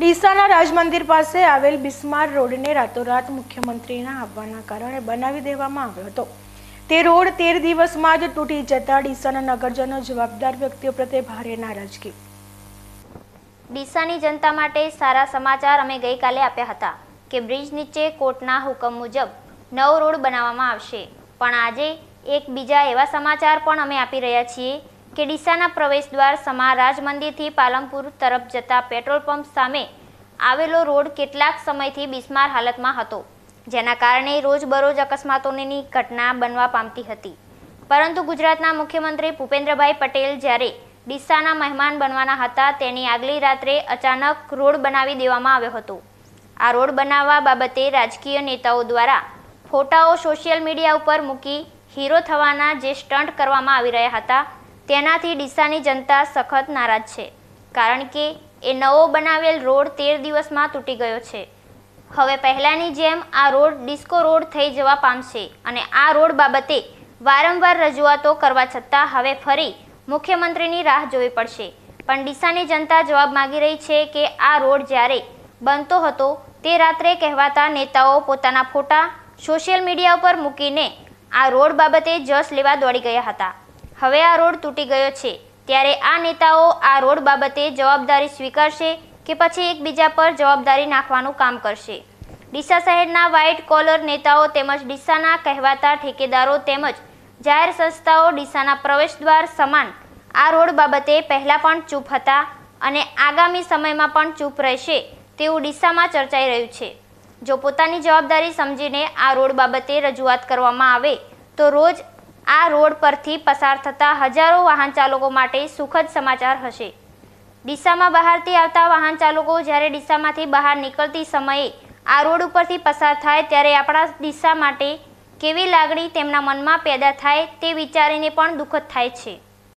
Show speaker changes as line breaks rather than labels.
ડીસાના રાજમંદિર પાસે આવેલ બિસ્માર રોડને રાતોરાત મુખ્યમંત્રીના આવવાના કારણે બનાવી દેવામાં આવ્યો હતો। તે રોડ 13 દિવસમાં જ તૂટી જતા ડીસાના નગરજનો જવાબદાર વ્યક્તિઓ પ્રત્યે ભારે નારાજગી।
ડીસાની જનતા માટે સારા સમાચાર અમે ગઈકાલે આપ્યા હતા કે બ્રિજ નીચે કોર્ટના હુકમ મુજબ નવો રોડ બનાવવામાં આવશે, પણ આજે એક બીજા એવા સમાચાર પણ અમે આપી રહ્યા છીએ કે ડીસાના પ્રવેશદ્વાર સમા રાજમંદિરથી પાલનપુર તરફ જતા પેટ્રોલ પંપ સામે આવેલો રોડ કેટલાક સમયથી બિસ્માર હાલતમાં હતો, જેના કારણે રોજબરોજ અકસ્માતોની ઘટના બનવા પામતી હતી। પરંતુ ગુજરાતના મુખ્યમંત્રી ભૂપેન્દ્રભાઈ પટેલ જ્યારે ડીસાના મહેમાન બનવાના હતા તેની આગલી રાત્રે અચાનક રોડ બનાવી દેવામાં આવ્યો હતો। આ રોડ બનાવવા બાબતે રાજકીય નેતાઓ દ્વારા ફોટાઓ સોશિયલ મીડિયા ઉપર મૂકી હીરો થવાના જે સ્ટન્ટ કરવામાં આવી રહ્યા હતા તેનાથી ડીસાની જનતા સખત નારાજ છે, કારણ કે એ નવો બનાવેલ રોડ 13 દિવસમાં તૂટી ગયો છે। હવે પહેલાંની જેમ આ રોડ ડિસ્કો રોડ થઈ જવા પામશે અને આ રોડ બાબતે વારંવાર રજૂઆતો કરવા છતાં હવે ફરી મુખ્યમંત્રીની રાહ જોવી પડશે। પણ ડીસાની જનતા જવાબ માંગી રહી છે કે આ રોડ જ્યારે બનતો હતો તે રાત્રે કહેવાતા નેતાઓ પોતાના ફોટા સોશિયલ મીડિયા ઉપર મૂકીને આ રોડ બાબતે જશ લેવા દોડી ગયા હતા। હવે આ રોડ તૂટી ગયો છે ત્યારે આ નેતાઓ આ રોડ બાબતે જવાબદારી સ્વીકારશે કે પછી એકબીજા પર જવાબદારી નાખવાનું કામ કરશે? ડીસા શહેરના વ્હાઇટ કોલર નેતાઓ તેમજ ડીસાના કહેવાતા ઠેકેદારો તેમજ જાહેર સંસ્થાઓ ડીસાના પ્રવેશદ્વાર સમાન આ રોડ બાબતે પહેલાં પણ ચૂપ હતા અને આગામી સમયમાં પણ ચૂપ રહેશે તેવું ડીસામાં ચર્ચાઈ રહ્યું છે। જો પોતાની જવાબદારી સમજીને આ રોડ બાબતે રજૂઆત કરવામાં આવે તો રોજ આ રોડ પરથી પસાર થતા હજારો વાહન ચાલકો માટે સુખદ સમાચાર હશે। ડીસામાં બહારથી આવતા વાહન ચાલકો જ્યારે ડીસામાંથી બહાર નીકળતી સમયે આ રોડ ઉપરથી પસાર થાય ત્યારે આપણા ડીસા માટે કેવી લાગણી તેમના મનમાં પેદા થાય તે વિચારીને પણ દુઃખદ થાય છે।